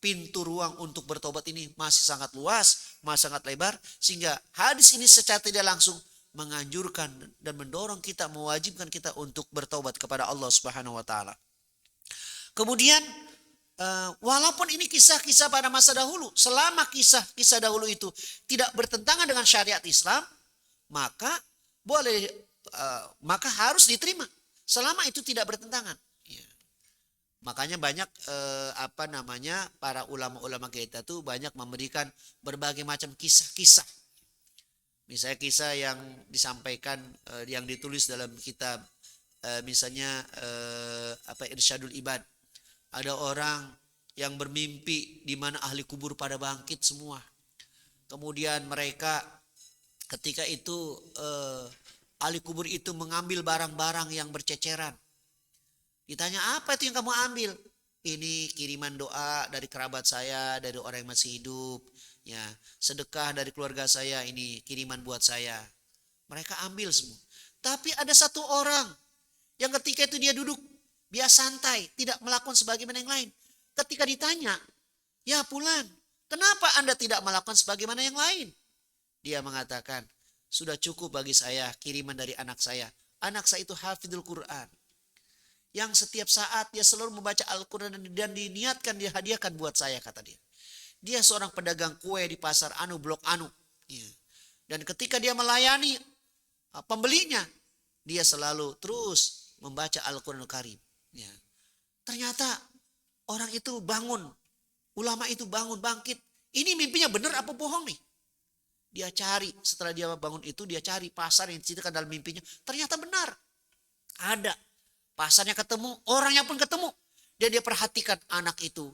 pintu ruang untuk bertobat ini masih sangat luas, masih sangat lebar, sehingga hadis ini secara tidak langsung menganjurkan dan mendorong kita, mewajibkan kita untuk bertobat kepada Allah Subhanahu wa taala. Kemudian walaupun ini kisah-kisah pada masa dahulu, selama kisah-kisah dahulu itu tidak bertentangan dengan syariat Islam, maka maka harus diterima selama itu tidak bertentangan. Ya. Makanya banyak para ulama-ulama kita tuh banyak memberikan berbagai macam kisah-kisah. Misalnya kisah yang disampaikan yang ditulis dalam kitab misalnya Irsyadul Ibad. Ada orang yang bermimpi di mana ahli kubur pada bangkit semua. Kemudian mereka ketika itu ahli kubur itu mengambil barang-barang yang berceceran. Ditanya, apa itu yang kamu ambil? Ini kiriman doa dari kerabat saya, dari orang yang masih hidup. Ya, sedekah dari keluarga saya, ini kiriman buat saya. Mereka ambil semua. Tapi ada satu orang yang ketika itu dia duduk, dia santai, tidak melakukan sebagaimana yang lain. Ketika ditanya, ya fulan, kenapa Anda tidak melakukan sebagaimana yang lain? Dia mengatakan, sudah cukup bagi saya kiriman dari anak saya. Anak saya itu hafidul Quran. Yang setiap saat dia selalu membaca Al-Quran dan diniatkan dia hadiahkan buat saya, kata dia. Dia seorang pedagang kue di pasar Anu, Blok Anu. Ya. Dan ketika dia melayani pembelinya, dia selalu terus membaca Al-Quranul Karim. Ya. Ternyata orang itu bangun, ulama itu bangun, bangkit. Ini mimpinya benar apa bohong nih? Dia cari, setelah dia bangun itu dia cari pasar yang diceritakan dalam mimpinya. Ternyata benar, ada. Pasarnya ketemu, orangnya pun ketemu. Dan dia perhatikan anak itu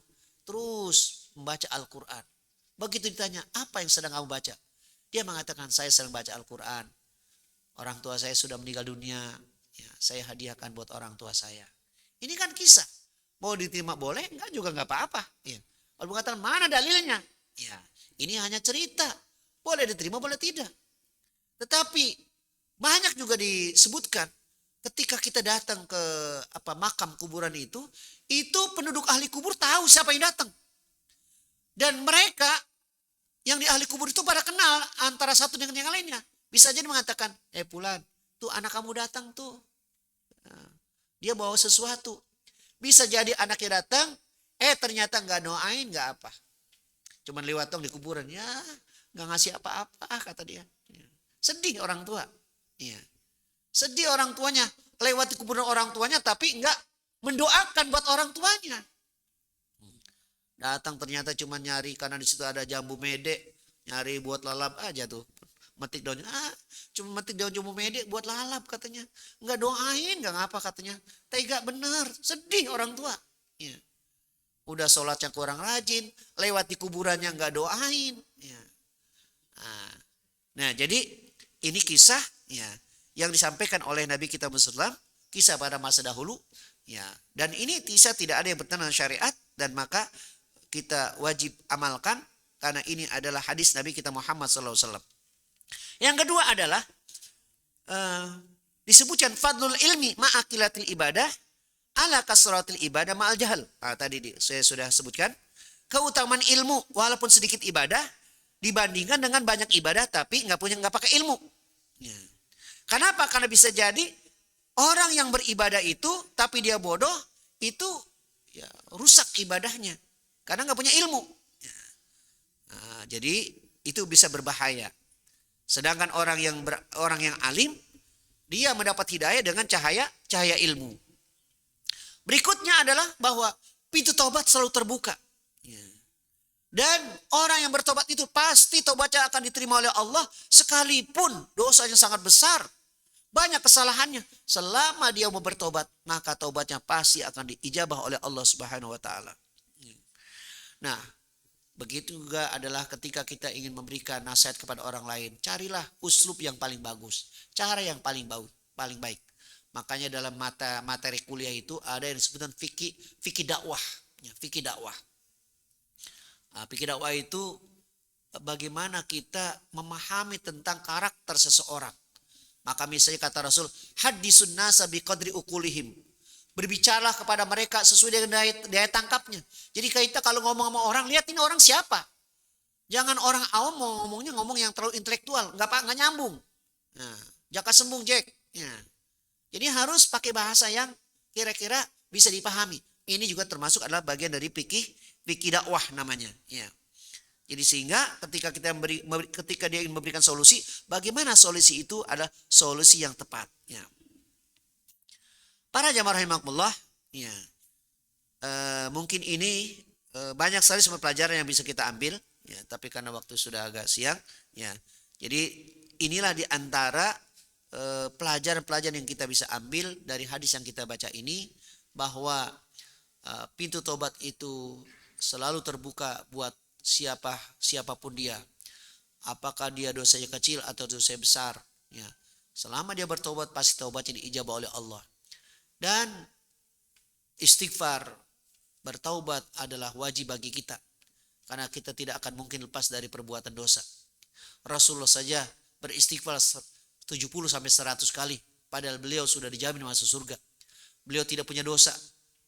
terus membaca Al-Quran. Begitu ditanya, apa yang sedang kamu baca? Dia mengatakan, saya sedang baca Al-Quran. Orang tua saya sudah meninggal dunia. Ya, saya hadiahkan buat orang tua saya. Ini kan kisah. Mau diterima boleh, enggak juga enggak apa-apa. Ya. Kalau mengatakan, mana dalilnya? Ya, ini hanya cerita. Boleh diterima, boleh tidak. Tetapi banyak juga disebutkan. Ketika kita datang ke makam kuburan itu penduduk ahli kubur tahu siapa yang datang. Dan mereka yang di ahli kubur itu pada kenal antara satu dengan yang lainnya. Bisa jadi mengatakan, fulan, tuh anak kamu datang tuh. Dia bawa sesuatu. Bisa jadi anaknya datang, ternyata nggak doain, nggak apa. Cuman lewat dong di kuburan, ya nggak ngasih apa-apa, kata dia. Sedih orang tua. Iya. Sedih orang tuanya, lewati kuburan orang tuanya tapi enggak mendoakan buat orang tuanya. Datang ternyata cuma nyari karena di situ ada jambu mede, nyari buat lalap aja tuh. Metik daunnya, cuma metik daun jambu mede buat lalap katanya. Enggak doain, enggak ngapa katanya. Tega bener, sedih orang tua. Ya. Udah sholatnya kurang rajin, lewat di kuburannya enggak doain. Ya. Nah, jadi ini kisah ya yang disampaikan oleh Nabi kita Muhammad, kisah pada masa dahulu, ya. Dan ini kisah tidak ada yang bertentangan dengan syariat dan maka kita wajib amalkan karena ini adalah hadis Nabi kita Muhammad SAW. Yang kedua adalah disebutkan fadlul ilmi ma'akilatil ibadah ala kasratil ibadah ma'al jahal. Tadi saya sudah sebutkan keutamaan ilmu walaupun sedikit ibadah dibandingkan dengan banyak ibadah tapi nggak pakai ilmu. Ya. Kenapa? Karena bisa jadi orang yang beribadah itu tapi dia bodoh itu ya rusak ibadahnya karena nggak punya ilmu. Ya. Jadi itu bisa berbahaya. Sedangkan orang yang alim dia mendapat hidayah dengan cahaya ilmu. Berikutnya adalah bahwa pintu tobat selalu terbuka. Ya. Dan orang yang bertobat itu pasti tobatnya akan diterima oleh Allah sekalipun dosanya sangat besar. Banyak kesalahannya. Selama dia mau bertobat, maka tobatnya pasti akan diijabah oleh Allah Subhanahu wa taala. Nah, begitu juga adalah ketika kita ingin memberikan nasihat kepada orang lain, carilah uslub yang paling bagus, cara yang paling baik. Makanya dalam materi kuliah itu ada yang disebutkan fikih dakwah, ya, fikih dakwah. Fikih dakwah itu bagaimana kita memahami tentang karakter seseorang. Maka misalnya kata Rasul, hadisun nasa biqadri ukulihim. Berbicaralah kepada mereka sesuai dengan daya tangkapnya. Jadi kita kalau ngomong sama orang, lihat ini orang siapa. Jangan orang awam mau ngomongnya ngomong yang terlalu intelektual, nggak nyambung. Nah, jaka sembung Jack. Ya. Jadi harus pakai bahasa yang kira-kira bisa dipahami. Ini juga termasuk adalah bagian dari fikih dakwah namanya. Ya. Jadi sehingga ketika dia ingin memberikan solusi, bagaimana solusi itu adalah solusi yang tepat. Ya. Para jamaah rahimakumullah, ya, mungkin ini banyak sekali sumber pelajaran yang bisa kita ambil, ya, tapi karena waktu sudah agak siang, ya, jadi inilah di antara pelajaran-pelajaran yang kita bisa ambil dari hadis yang kita baca ini, bahwa pintu tobat itu selalu terbuka buat siapapun dia, apakah dia dosanya kecil atau dosanya besar, ya, selama dia bertobat pasti taubatnya diijabah oleh Allah. Dan istighfar, bertaubat adalah wajib bagi kita, karena kita tidak akan mungkin lepas dari perbuatan dosa. Rasulullah saja beristighfar 70 sampai 100 kali, padahal beliau sudah dijamin masuk surga. Beliau tidak punya dosa,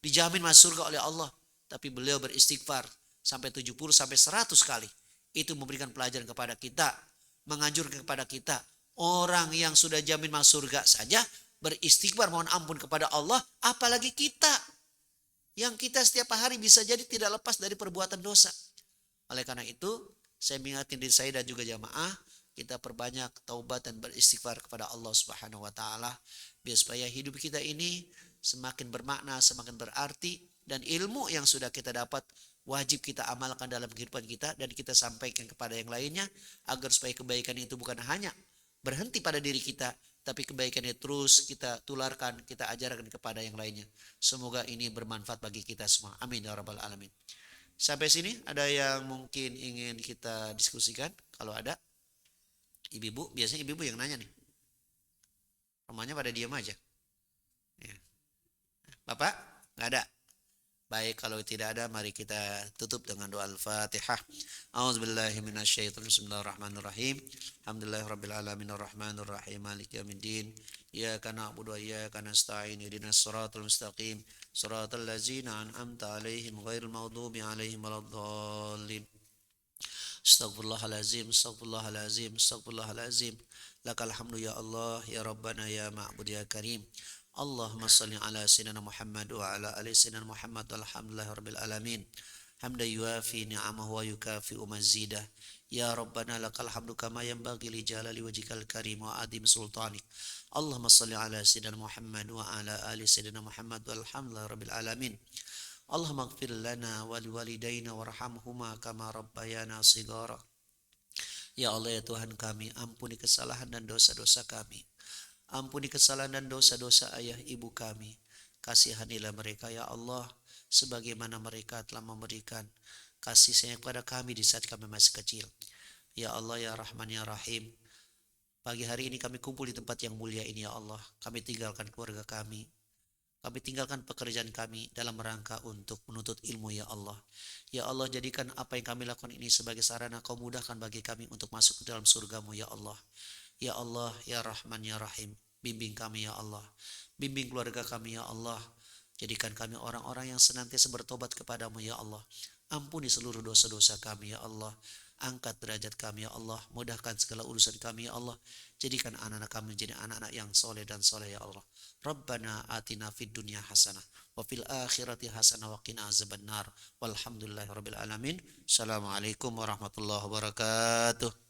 dijamin masuk surga oleh Allah, tapi beliau beristighfar sampai 70 sampai 100 kali. Itu memberikan pelajaran kepada kita, menganjurkan kepada kita, orang yang sudah jamin masuk surga saja beristighfar mohon ampun kepada Allah, apalagi kita yang kita setiap hari bisa jadi tidak lepas dari perbuatan dosa. Oleh karena itu, saya mengingatkan diri saya dan juga jamaah, kita perbanyak taubat dan beristighfar kepada Allah Subhanahu wa taala, biar supaya hidup kita ini semakin bermakna, semakin berarti, dan ilmu yang sudah kita dapat wajib kita amalkan dalam kehidupan kita dan kita sampaikan kepada yang lainnya, agar supaya kebaikan itu bukan hanya berhenti pada diri kita, tapi kebaikannya terus kita tularkan, kita ajarkan kepada yang lainnya. Semoga ini bermanfaat bagi kita semua. Amin ya rabbal alamin. Sampai sini ada yang mungkin ingin kita diskusikan? Kalau ada, ibu-ibu, biasanya ibu-ibu yang nanya nih. Rumahnya pada diam aja. Ya. Bapak, nggak ada. Baik, kalau tidak ada, mari kita tutup dengan doa Al-Fatihah. A'udzubillahi minasyaitonir rajim. Bismillahirrahmanirrahim. Alhamdulillahirabbil alamin arrahmanir rahim maliki yaumiddin. Iyyaka na'budu wa iyyaka nasta'in. Ihdinas siratal mustaqim. Siratal ladzina an'amta 'alaihim ghairil maghdubi 'alaihim waladdallin. Astaghfirullahalazim, astaghfirullahalazim, astaghfirullahalazim. Lakal hamdu ya Allah, ya Rabbana, ya Ma'bud, ya Karim. Allahumma salli ala sayyidina Muhammad wa ala ali sayyidina Muhammad walhamdulillahi rabbil alamin. Hamda yuafi ni'amahu wa yukafi'u mazidah. Ya Rabbana lakal hamdu kama yanbaghi li jalali wajhikal karim wa adim sultanik. Allahumma salli ala sayyidina Muhammad wa ala ali sayyidina Muhammad walhamdulillahi rabbil alamin. Allahumma ighfir lana wa liwalidayna warhamhuma kama rabbayana shighara. Ya Allah, ya Tuhan kami, ampuni kesalahan dan dosa-dosa kami. Ampuni kesalahan dan dosa-dosa ayah ibu kami. Kasihanilah mereka ya Allah, sebagaimana mereka telah memberikan kasih sayang kepada kami di saat kami masih kecil. Ya Allah, ya Rahman, ya Rahim. Pagi hari ini kami kumpul di tempat yang mulia ini ya Allah. Kami tinggalkan keluarga kami. Kami tinggalkan pekerjaan kami dalam rangka untuk menuntut ilmu ya Allah. Ya Allah, jadikan apa yang kami lakukan ini sebagai sarana Kau mudahkan bagi kami untuk masuk ke dalam surga-Mu ya Allah. Ya Allah, ya Rahman, ya Rahim, bimbing kami ya Allah. Bimbing keluarga kami ya Allah. Jadikan kami orang-orang yang senantiasa bertobat kepadamu ya Allah. Ampuni seluruh dosa-dosa kami ya Allah. Angkat derajat kami ya Allah. Mudahkan segala urusan kami ya Allah. Jadikan anak-anak kami menjadi anak-anak yang soleh dan soleh ya Allah. Rabbana atina fid dunya hasanah wa fil akhirati hasanah wa qina azabannar. Walhamdulillahirabbil alamin. Assalamualaikum warahmatullahi wabarakatuh.